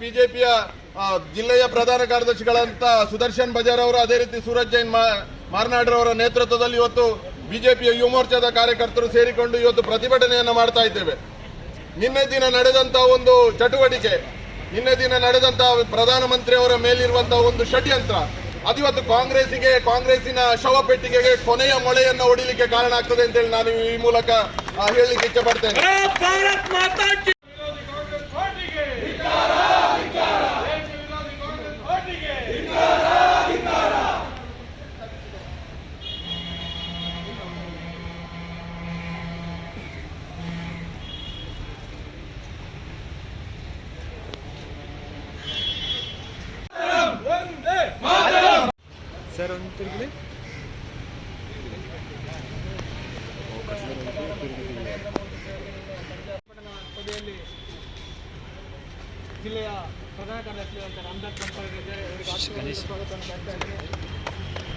ಬಿಜೆಪಿಯ ಜಿಲ್ಲೆಯ ಪ್ರಧಾನ ಕಾರ್ಯದರ್ಶಿಗಳಂತ ಸುದರ್ಶನ್ ಬಜಾರ್ ಅವರು, ಅದೇ ರೀತಿ ಸೂರಜ್ ಜೈನ್ ಮಾರ್ನಾಡ್ರವರ ನೇತೃತ್ವದಲ್ಲಿ ಇವತ್ತು ಬಿಜೆಪಿಯ ಯುವ ಮೋರ್ಚಾದ ಕಾರ್ಯಕರ್ತರು ಸೇರಿಕೊಂಡು ಇವತ್ತು ಪ್ರತಿಭಟನೆಯನ್ನು ಮಾಡ್ತಾ ಇದ್ದೇವೆ. ನಿನ್ನೆ ದಿನ ನಡೆದಂತ ಒಂದು ಚಟುವಟಿಕೆ, ನಿನ್ನೆ ದಿನ ನಡೆದಂತ ಪ್ರಧಾನಮಂತ್ರಿ ಅವರ ಮೇಲಿರುವಂತಹ ಒಂದು ಷಡ್ಯಂತ್ರ ಅದಿವತ್ತು ಕಾಂಗ್ರೆಸ್ಸಿನ ಶವಪೆಟ್ಟಿಗೆಗೆ ಕೊನೆಯ ಮೊಳೆಯನ್ನು ಹೊಡಿಲಿಕ್ಕೆ ಕಾರಣ ಆಗ್ತದೆ ಅಂತೇಳಿ ನಾನು ಈ ಮೂಲಕ ಹೇಳಲಿಕ್ಕೆ ಇಚ್ಛೆ ಪಡ್ತೇನೆ. ಸರ್ ಒಂದು ತಿರುಗಿ ಸಭೆಯಲ್ಲಿ ಜಿಲ್ಲೆಯ ಪ್ರಧಾನ ಕಾರ್ಯದರ್ಶಿ ರಾಮದಾಸ್ ಕಂಪನಿಗೆ ಸ್ವಾಗತವನ್ನು ಮಾಡ್ತಾ ಇದ್ದಾರೆ.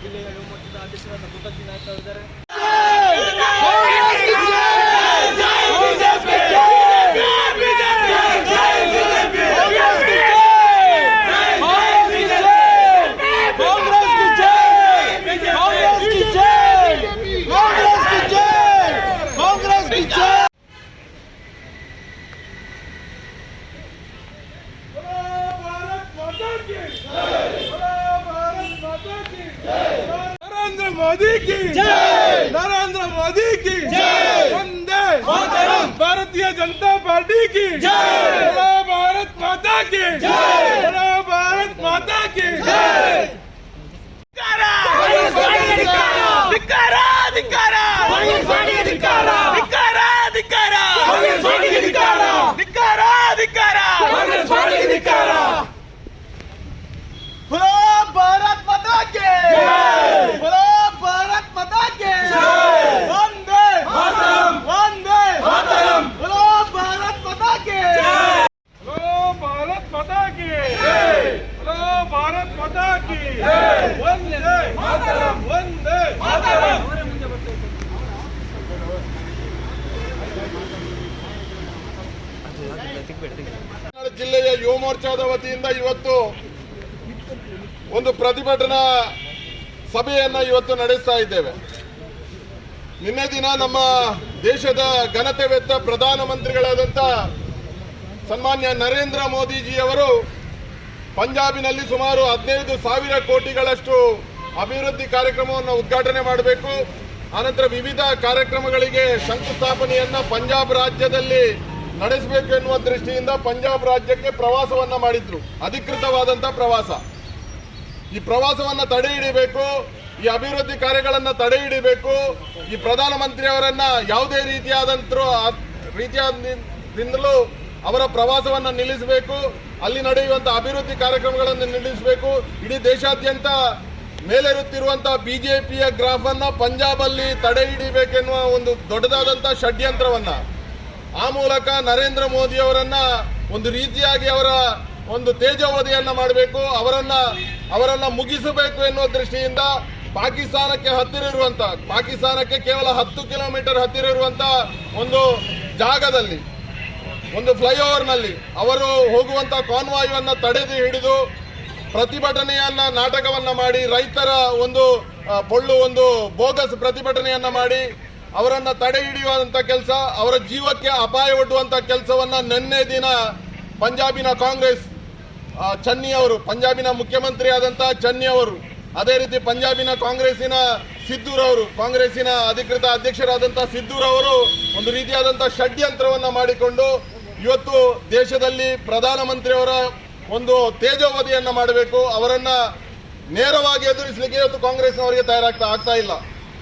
ಜಿಲ್ಲೆಯ ಯುವ ಮೋರ್ಚಾದ ಅಧ್ಯಕ್ಷರಾದ ಮುಖರ್ಜಿ ನಾಯಕ್ ಅವರಿದ್ದಾರೆ. नरेंद्र मोदी की जय, नरेंद्र मोदी की जय, वंदे मातरम, भारतीय जनता पार्टी की जय, भारत माता की जय, भारत माता की जय. भारत माता के बोलो, भारत माता के वंदे मातरम, वंदे मातरम, बोलो भारत माता के बोलो, भारत माता की बोलो, भारत माता की वंदे मातरम, वंदे मातरम. ಜಿಲ್ಲೆಯ ಯುವ ಮೋರ್ಚಾದ ವತಿಯಿಂದ ಇವತ್ತು ಒಂದು ಪ್ರತಿಭಟನಾ ಸಭೆಯನ್ನ ಇವತ್ತು ನಡೆಸ್ತಾ ಇದ್ದೇವೆ. ನಿನ್ನೆ ದಿನ ನಮ್ಮ ದೇಶದ ಘನತೆವೆತ್ತ ಪ್ರಧಾನಮಂತ್ರಿಗಳಾದಂಥ ಸನ್ಮಾನ್ಯ ನರೇಂದ್ರ ಮೋದಿಜಿಯವರು ಪಂಜಾಬಿನಲ್ಲಿ ಸುಮಾರು 15,000 ಕೋಟಿಗಳಷ್ಟು ಅಭಿವೃದ್ಧಿ ಕಾರ್ಯಕ್ರಮವನ್ನು ಉದ್ಘಾಟನೆ ಮಾಡಬೇಕು. ಆನಂತರ ವಿವಿಧ ಕಾರ್ಯಕ್ರಮಗಳಿಗೆ ಶಂಕುಸ್ಥಾಪನೆಯನ್ನ ಪಂಜಾಬ್ ರಾಜ್ಯದಲ್ಲಿ ನಡೆಸಬೇಕು ಎನ್ನುವ ದೃಷ್ಟಿಯಿಂದ ಪಂಜಾಬ್ ರಾಜ್ಯಕ್ಕೆ ಪ್ರವಾಸವನ್ನ ಮಾಡಿದ್ರು, ಅಧಿಕೃತವಾದಂಥ ಪ್ರವಾಸ. ಈ ಪ್ರವಾಸವನ್ನ ತಡೆ ಹಿಡಿಬೇಕು, ಈ ಅಭಿವೃದ್ಧಿ ಕಾರ್ಯಗಳನ್ನು ತಡೆ ಹಿಡಿಬೇಕು. ಈ ಪ್ರಧಾನಮಂತ್ರಿ ಅವರನ್ನ ಯಾವುದೇ ರೀತಿಯಾದಿಂದಲೂ ಅವರ ಪ್ರವಾಸವನ್ನ ನಿಲ್ಲಿಸಬೇಕು, ಅಲ್ಲಿ ನಡೆಯುವಂತಹ ಅಭಿವೃದ್ಧಿ ಕಾರ್ಯಕ್ರಮಗಳನ್ನು ನಿಲ್ಲಿಸಬೇಕು. ಇಡೀ ದೇಶಾದ್ಯಂತ ಮೇಲೇರುತ್ತಿರುವಂತಹ ಬಿಜೆಪಿಯ ಗ್ರಾಫ್ ಅನ್ನ ಪಂಜಾಬ್ ಅಲ್ಲಿ ತಡೆ ಹಿಡಿಬೇಕೆನ್ನುವ ಒಂದು ದೊಡ್ಡದಾದಂತಹ ಷಡ್ಯಂತ್ರವನ್ನ ಆ ಮೂಲಕ ನರೇಂದ್ರ ಮೋದಿ ಅವರನ್ನ ಒಂದು ರೀತಿಯಾಗಿ ಅವರ ಒಂದು ತೇಜೋವಧಿಯನ್ನ ಮಾಡಬೇಕು, ಅವರನ್ನ ಮುಗಿಸಬೇಕು ಎನ್ನುವ ದೃಷ್ಟಿಯಿಂದ ಪಾಕಿಸ್ತಾನಕ್ಕೆ ಕೇವಲ 10 ಕಿಲೋಮೀಟರ್ ಹತ್ತಿರ ಇರುವಂತ ಒಂದು ಜಾಗದಲ್ಲಿ, ಒಂದು ಫ್ಲೈಓವರ್ನಲ್ಲಿ ಅವರು ಹೋಗುವಂತ ಕಾನ್ವಾಯವನ್ನ ತಡೆದು ಹಿಡಿದು ಪ್ರತಿಭಟನೆಯನ್ನ ನಾಟಕವನ್ನ ಮಾಡಿ, ರೈತರ ಒಂದು ಬೋಗಸ್ ಪ್ರತಿಭಟನೆಯನ್ನ ಮಾಡಿ ಅವರನ್ನ ತಡೆ ಹಿಡಿಯುವಂತ ಕೆಲಸ, ಅವರ ಜೀವಕ್ಕೆ ಅಪಾಯ ಒಡ್ಡುವಂತ ಕೆಲಸವನ್ನ ನಿನ್ನೆ ದಿನ ಪಂಜಾಬಿನ ಕಾಂಗ್ರೆಸ್ ಚನ್ನಿ ಅವರು, ಪಂಜಾಬಿನ ಮುಖ್ಯಮಂತ್ರಿ ಆದಂತಹ ಚನ್ನಿ ಅವರು, ಅದೇ ರೀತಿ ಪಂಜಾಬಿನ ಕಾಂಗ್ರೆಸ್ಸಿನ ಸಿದ್ದೂರ್ ಅವರು, ಕಾಂಗ್ರೆಸ್ಸಿನ ಅಧಿಕೃತ ಅಧ್ಯಕ್ಷರಾದಂತಹ ಸಿದ್ದೂರ್ ಅವರು ಒಂದು ರೀತಿಯಾದಂತಹ ಷಡ್ಯಂತ್ರವನ್ನ ಮಾಡಿಕೊಂಡು ಇವತ್ತು ದೇಶದಲ್ಲಿ ಪ್ರಧಾನಮಂತ್ರಿಯವರ ಒಂದು ತೇಜೋವಧಿಯನ್ನ ಮಾಡಬೇಕು. ಅವರನ್ನ ನೇರವಾಗಿ ಎದುರಿಸಲಿಕ್ಕೆ ಇವತ್ತು ಕಾಂಗ್ರೆಸ್ನವರಿಗೆ ಆಗ್ತಾ ಇಲ್ಲ.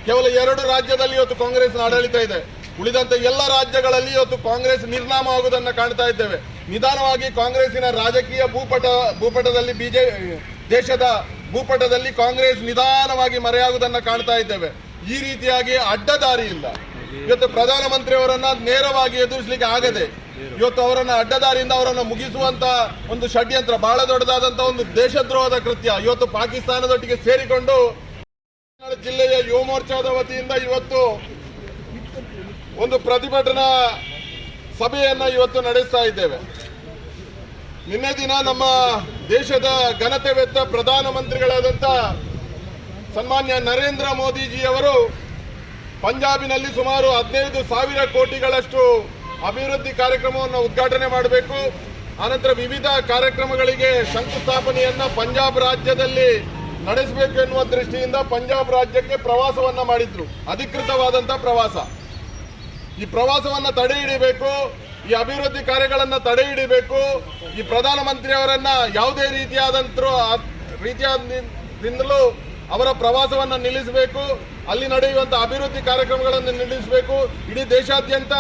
ಕೇವಲ 2 ರಾಜ್ಯದಲ್ಲಿ ಇವತ್ತು ಕಾಂಗ್ರೆಸ್ನ ಆಡಳಿತ ಇದೆ. ಉಳಿದಂತೆ ಎಲ್ಲ ರಾಜ್ಯಗಳಲ್ಲಿ ಇವತ್ತು ಕಾಂಗ್ರೆಸ್ ನಿರ್ನಾಮ ಆಗುವುದನ್ನು ಕಾಣ್ತಾ ಇದ್ದೇವೆ. ನಿಧಾನವಾಗಿ ಕಾಂಗ್ರೆಸ್ಸಿನ ರಾಜಕೀಯ ಭೂಪಟದಲ್ಲಿ ದೇಶದ ಭೂಪಟದಲ್ಲಿ ಕಾಂಗ್ರೆಸ್ ನಿಧಾನವಾಗಿ ಮರೆಯಾಗುವುದನ್ನು ಕಾಣ್ತಾ ಇದ್ದೇವೆ. ಈ ರೀತಿಯಾಗಿ ಅಡ್ಡದಾರಿಯಿಂದ ಇವತ್ತು ಪ್ರಧಾನಮಂತ್ರಿಯವರನ್ನ ನೇರವಾಗಿ ಎದುರಿಸಲಿಕ್ಕೆ ಆಗದೆ ಇವತ್ತು ಅವರನ್ನ ಅಡ್ಡದಾರಿಯಿಂದ ಅವರನ್ನು ಮುಗಿಸುವಂತ ಒಂದು ಷಡ್ಯಂತ್ರ, ಬಹಳ ದೊಡ್ಡದಾದಂತಹ ಒಂದು ದೇಶದ್ರೋಹದ ಕೃತ್ಯ ಇವತ್ತು ಪಾಕಿಸ್ತಾನದೊಟ್ಟಿಗೆ ಸೇರಿಕೊಂಡು ಜಿಲ್ಲೆಯ ಯುವ ಮೋರ್ಚಾದ ವತಿಯಿಂದ ಇವತ್ತು ಒಂದು ಪ್ರತಿಭಟನಾ ಸಭೆಯನ್ನ ಇವತ್ತು ನಡೆಸ್ತಾ ಇದ್ದೇವೆ. ನಿನ್ನೆ ದಿನ ನಮ್ಮ ದೇಶದ ಘನತೆವೆತ್ತ ಪ್ರಧಾನಮಂತ್ರಿಗಳಾದಂಥ ಸನ್ಮಾನ್ಯ ನರೇಂದ್ರ ಮೋದಿಜಿಯವರು ಪಂಜಾಬಿನಲ್ಲಿ ಸುಮಾರು 15,000 ಕೋಟಿಗಳಷ್ಟು ಅಭಿವೃದ್ಧಿ ಕಾರ್ಯಕ್ರಮವನ್ನು ಉದ್ಘಾಟನೆ ಮಾಡಬೇಕು. ಆನಂತರ ವಿವಿಧ ಕಾರ್ಯಕ್ರಮಗಳಿಗೆ ಶಂಕುಸ್ಥಾಪನೆಯನ್ನ ಪಂಜಾಬ್ ರಾಜ್ಯದಲ್ಲಿ ನಡೆಸಬೇಕು ಎನ್ನುವ ದೃಷ್ಟಿಯಿಂದ ಪಂಜಾಬ್ ರಾಜ್ಯಕ್ಕೆ ಪ್ರವಾಸವನ್ನ ಮಾಡಿದ್ರು, ಅಧಿಕೃತವಾದಂತಹ ಪ್ರವಾಸ. ಈ ಪ್ರವಾಸವನ್ನ ತಡೆ ಹಿಡಿಬೇಕು, ಈ ಅಭಿವೃದ್ಧಿ ಕಾರ್ಯಗಳನ್ನ ತಡೆ ಹಿಡಿಬೇಕು. ಈ ಪ್ರಧಾನಮಂತ್ರಿಯವರನ್ನ ಯಾವುದೇ ರೀತಿಯಾದಿಂದಲೂ ಅವರ ಪ್ರವಾಸವನ್ನ ನಿಲ್ಲಿಸಬೇಕು, ಅಲ್ಲಿ ನಡೆಯುವಂತಹ ಅಭಿವೃದ್ಧಿ ಕಾರ್ಯಕ್ರಮಗಳನ್ನು ನಿಲ್ಲಿಸಬೇಕು. ಇಡೀ ದೇಶಾದ್ಯಂತ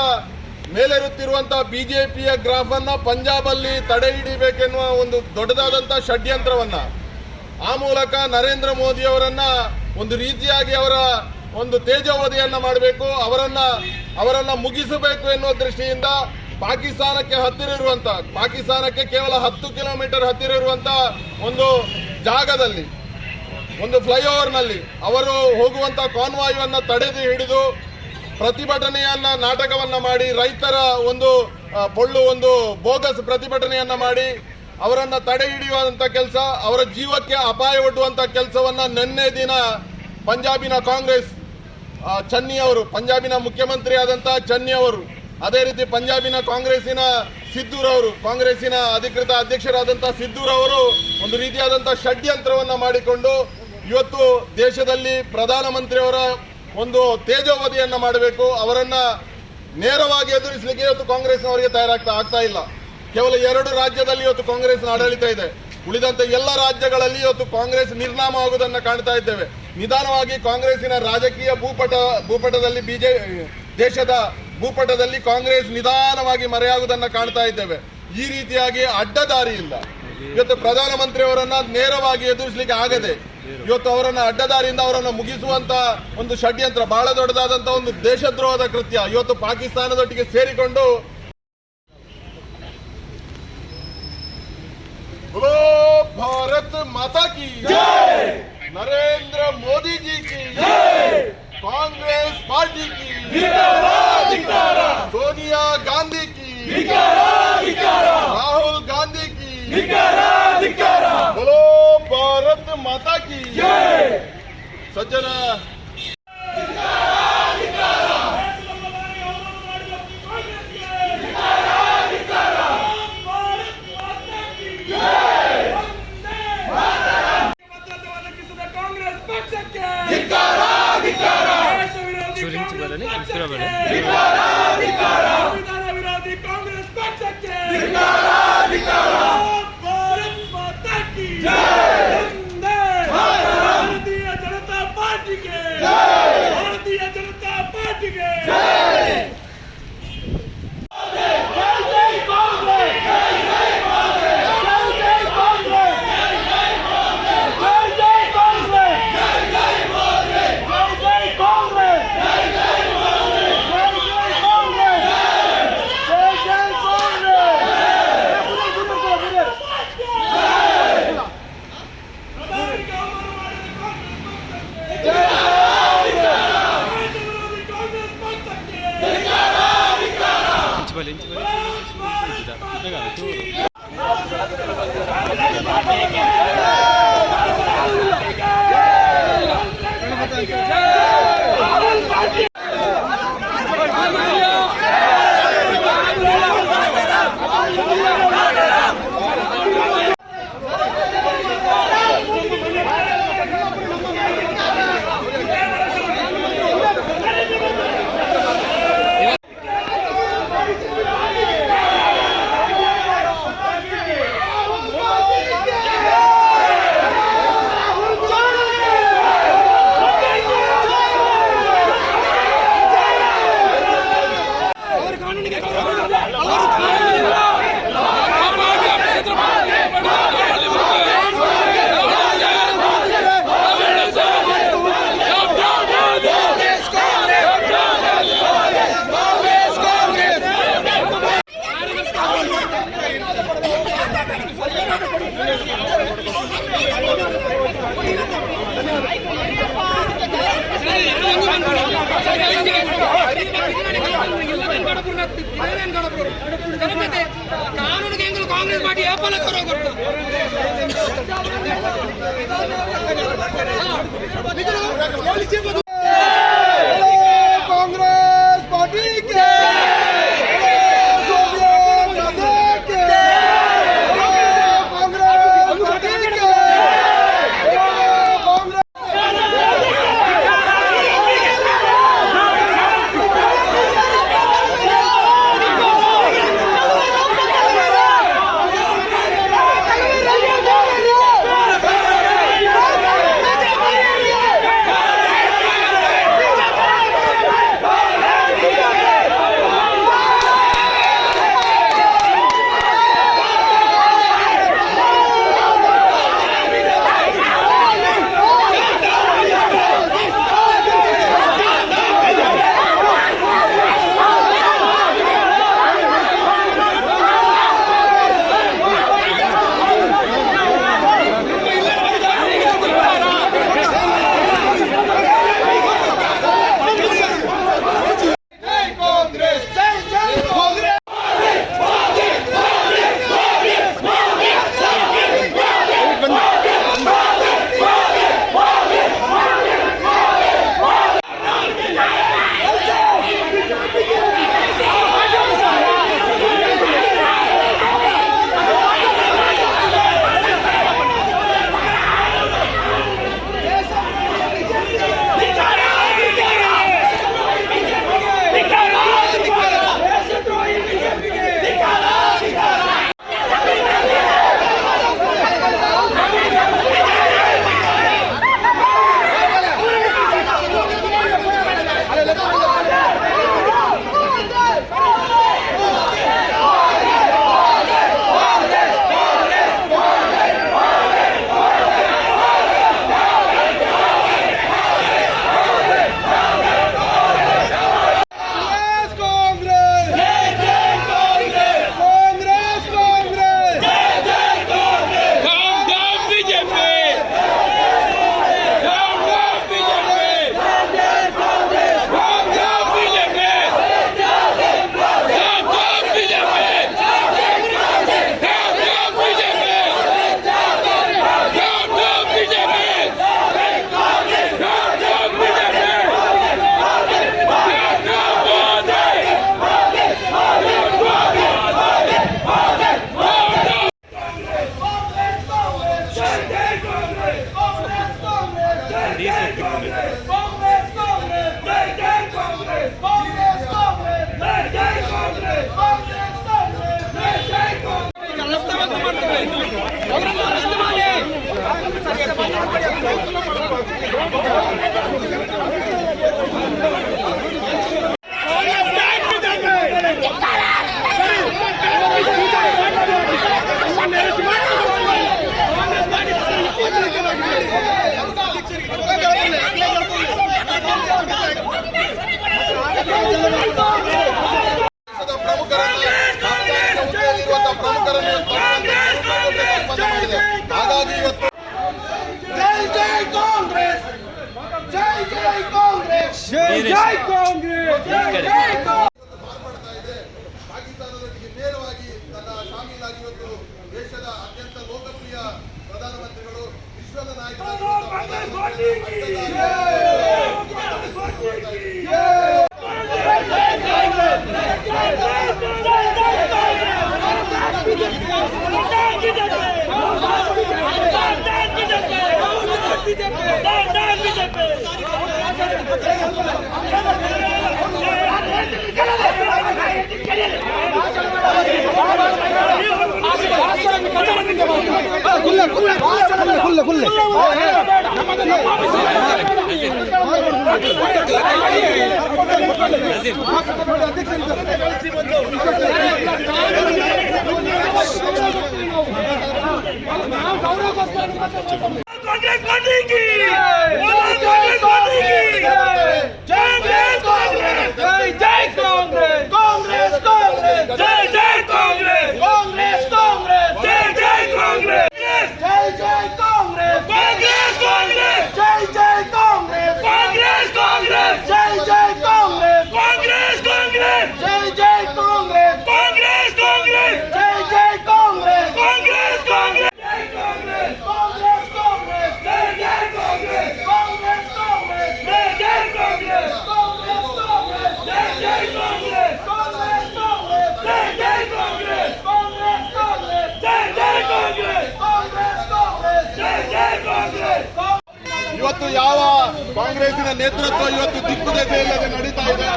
ಮೇಲೇರುತ್ತಿರುವಂತಹ ಬಿಜೆಪಿಯ ಗ್ರಾಫ್ ಅನ್ನ ಪಂಜಾಬ್ ಅಲ್ಲಿ ತಡೆ ಹಿಡಿಬೇಕೆನ್ನುವ ಒಂದು ದೊಡ್ಡದಾದಂತಹ ಷಡ್ಯಂತ್ರವನ್ನ, ಆ ಮೂಲಕ ನರೇಂದ್ರ ಮೋದಿ ಅವರನ್ನ ಒಂದು ರೀತಿಯಾಗಿ ಅವರ ಒಂದು ತೇಜೋವಧಿಯನ್ನ ಮಾಡಬೇಕು, ಅವರನ್ನ ಮುಗಿಸಬೇಕು ಎನ್ನುವ ದೃಷ್ಟಿಯಿಂದ ಪಾಕಿಸ್ತಾನಕ್ಕೆ ಕೇವಲ 10 ಕಿಲೋಮೀಟರ್ ಹತ್ತಿರ ಇರುವಂತಹ ಒಂದು ಜಾಗದಲ್ಲಿ, ಒಂದು ಫ್ಲೈಓವರ್ ನಲ್ಲಿ ಅವರು ಹೋಗುವಂತಹ ಕಾನ್ವಾಯವನ್ನ ತಡೆದು ಹಿಡಿದು ಪ್ರತಿಭಟನೆಯನ್ನ ನಾಟಕವನ್ನ ಮಾಡಿ, ರೈತರ ಒಂದು ಬೋಗಸ್ ಪ್ರತಿಭಟನೆಯನ್ನ ಮಾಡಿ ಅವರನ್ನ ತಡೆ ಹಿಡಿಯುವಂತ ಕೆಲಸ, ಅವರ ಜೀವಕ್ಕೆ ಅಪಾಯ ಒಡ್ಡುವಂತ ಕೆಲಸವನ್ನ ನಿನ್ನೆ ದಿನ ಪಂಜಾಬಿನ ಕಾಂಗ್ರೆಸ್ ಚನ್ನಿ ಅವರು, ಪಂಜಾಬಿನ ಮುಖ್ಯಮಂತ್ರಿ ಆದಂತಹ ಚನ್ನಿ ಅವರು, ಅದೇ ರೀತಿ ಪಂಜಾಬಿನ ಕಾಂಗ್ರೆಸ್ಸಿನ ಸಿದ್ದೂರ್ ಅವರು, ಕಾಂಗ್ರೆಸ್ಸಿನ ಅಧಿಕೃತ ಅಧ್ಯಕ್ಷರಾದಂತಹ ಸಿದ್ದೂರ್ ಅವರು ಒಂದು ರೀತಿಯಾದಂತಹ ಷಡ್ಯಂತ್ರವನ್ನ ಮಾಡಿಕೊಂಡು ಇವತ್ತು ದೇಶದಲ್ಲಿ ಪ್ರಧಾನಮಂತ್ರಿಯವರ ಒಂದು ತೇಜೋವಧಿಯನ್ನ ಮಾಡಬೇಕು. ಅವರನ್ನ ನೇರವಾಗಿ ಎದುರಿಸಲಿಕ್ಕೆ ಇವತ್ತು ಕಾಂಗ್ರೆಸ್ನವರಿಗೆ ಆಗ್ತಾ ಇಲ್ಲ. ಕೇವಲ 2 ರಾಜ್ಯದಲ್ಲಿ ಇವತ್ತು ಕಾಂಗ್ರೆಸ್ನ ಆಡಳಿತ ಇದೆ. ಉಳಿದಂತೆ ಎಲ್ಲ ರಾಜ್ಯಗಳಲ್ಲಿ ಇವತ್ತು ಕಾಂಗ್ರೆಸ್ ನಿರ್ನಾಮ ಆಗುವುದನ್ನು ಕಾಣ್ತಾ ಇದ್ದೇವೆ. ನಿಧಾನವಾಗಿ ಕಾಂಗ್ರೆಸ್ಸಿನ ರಾಜಕೀಯ ಭೂಪಟದಲ್ಲಿ ದೇಶದ ಭೂಪಟದಲ್ಲಿ ಕಾಂಗ್ರೆಸ್ ನಿಧಾನವಾಗಿ ಮರೆಯಾಗುವುದನ್ನು ಕಾಣ್ತಾ ಇದ್ದೇವೆ. ಈ ರೀತಿಯಾಗಿ ಅಡ್ಡದಾರಿಯಿಂದ ಇವತ್ತು ಪ್ರಧಾನಮಂತ್ರಿಯವರನ್ನ ನೇರವಾಗಿ ಎದುರಿಸಲಿಕ್ಕೆ ಆಗದೆ ಇವತ್ತು ಅವರನ್ನ ಅಡ್ಡದಾರಿಯಿಂದ ಅವರನ್ನು ಮುಗಿಸುವಂತ ಒಂದು ಷಡ್ಯಂತ್ರ, ಬಹಳ ದೊಡ್ಡದಾದಂತಹ ಒಂದು ದೇಶದ್ರೋಹದ ಕೃತ್ಯ ಇವತ್ತು ಪಾಕಿಸ್ತಾನದೊಟ್ಟಿಗೆ ಸೇರಿಕೊಂಡು ಭಾರತ್ ಮಾತಾ ಕಿ ಜೈ, ನರೇಂದ್ರ ಮೋದಿ जी की जय, कांग्रेस पार्टी की सोनिया गांधी की, राहुल गांधी की, बोलो भारत माता की जय। सज्जन ವಿರೋಧಿ ಕಾಂಗ್ರೆಸ್ ಪಕ್ಷಕ್ಕೆ ಭಾರತ್ ಮಾತಾ ಕಿ ಭಾರತೀಯ ಜನತಾ ಪಾರ್ಟಿಗೆ, ಭಾರತೀಯ ಜನತಾ ಪಾರ್ಟಿಗೆ ಕಾನೂನಿಗೆ ಹೆಂಗ್ Congress party apple Congress party के ಹಾಗಾಗಿ ಇವತ್ತು ಪಾಕಿಸ್ತಾನದೊಂದಿಗೆ ನೇರವಾಗಿ ತನ್ನ ಶಾಮೀಲಾಗಿ ಇವತ್ತು ದೇಶದ ಅತ್ಯಂತ ಲೋಕಪ್ರಿಯ ಪ್ರಧಾನಮಂತ್ರಿಗಳು ವಿಶ್ವದ कांग्रेस पार्टी की कांग्रेस पार्टी की जय जय कांग्रेस जय जय कांग्रेस कांग्रेस कांग्रेस जय जय कांग्रेस कांग्रेस कांग्रेस जय जय कांग्रेस जय जय कांग्रेस कांग्रेस कांग्रेस जय जय कांग्रेस कांग्रेस ಇವತ್ತು ಯಾವ ಕಾಂಗ್ರೆಸ್ಸಿನ ನೇತೃತ್ವ ಇವತ್ತು ದಿಕ್ಕು ದೆಸೆ ಇಲ್ಲದೆ ನಡೀತಾ ಇದೆ.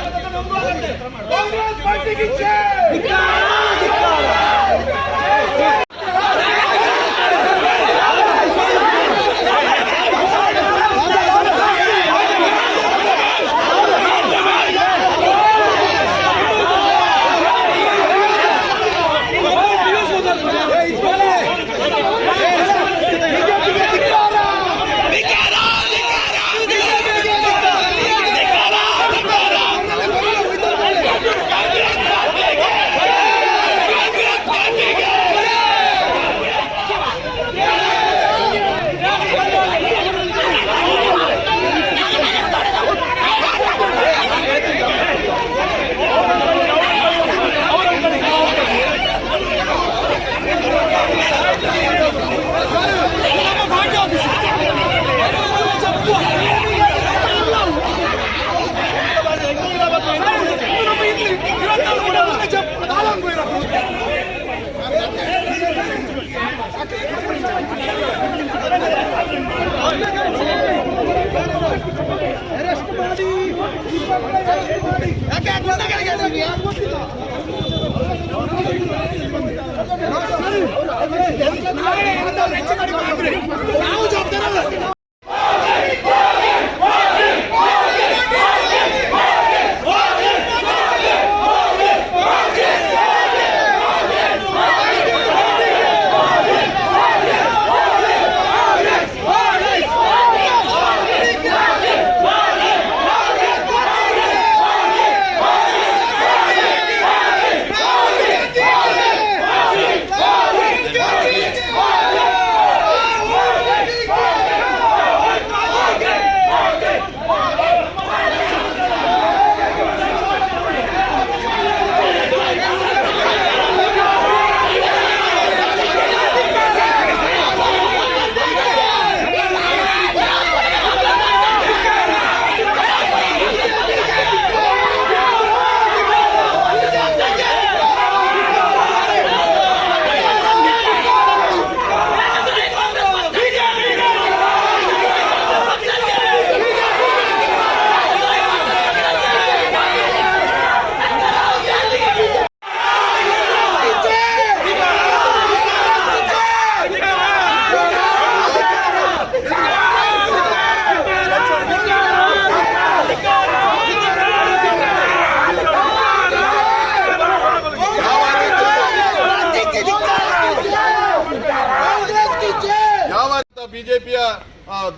ಬಿಜೆಪಿಯ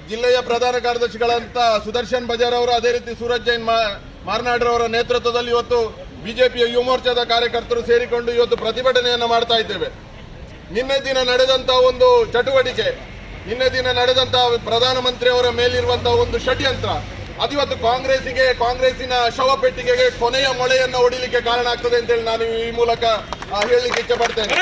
ಜಿಲ್ಲೆಯ ಪ್ರಧಾನ ಕಾರ್ಯದರ್ಶಿಗಳಂತ ಸುದರ್ಶನ್ ಬಜಾರ್ ಅವರು, ಅದೇ ರೀತಿ ಸೂರಜ್ ಜೈನ್ ಮಾರ್ನಾಡ್ರವರ ನೇತೃತ್ವದಲ್ಲಿ ಇವತ್ತು ಬಿಜೆಪಿಯ ಯುವ ಮೋರ್ಚಾದ ಕಾರ್ಯಕರ್ತರು ಸೇರಿಕೊಂಡು ಇವತ್ತು ಪ್ರತಿಭಟನೆಯನ್ನು ಮಾಡ್ತಾ ಇದ್ದೇವೆ. ನಿನ್ನೆ ದಿನ ನಡೆದಂತ ಒಂದು ಚಟುವಟಿಕೆ, ನಿನ್ನೆ ದಿನ ನಡೆದಂತ ಪ್ರಧಾನಮಂತ್ರಿ ಅವರ ಮೇಲಿರುವಂತಹ ಒಂದು ಷಡ್ಯಂತ್ರ, ಅದಿವತ್ತು ಕಾಂಗ್ರೆಸ್ಸಿನ ಶವಪೆಟ್ಟಿಗೆಗೆ ಕೊನೆಯ ಮೊಳೆಯನ್ನು ಹೊಡಿಲಿಕ್ಕೆ ಕಾರಣ ಆಗ್ತದೆ ಅಂತೇಳಿ ನಾನು ಈ ಮೂಲಕ ಹೇಳಲಿಕ್ಕೆ ಇಚ್ಛೆ ಪಡ್ತೇನೆ.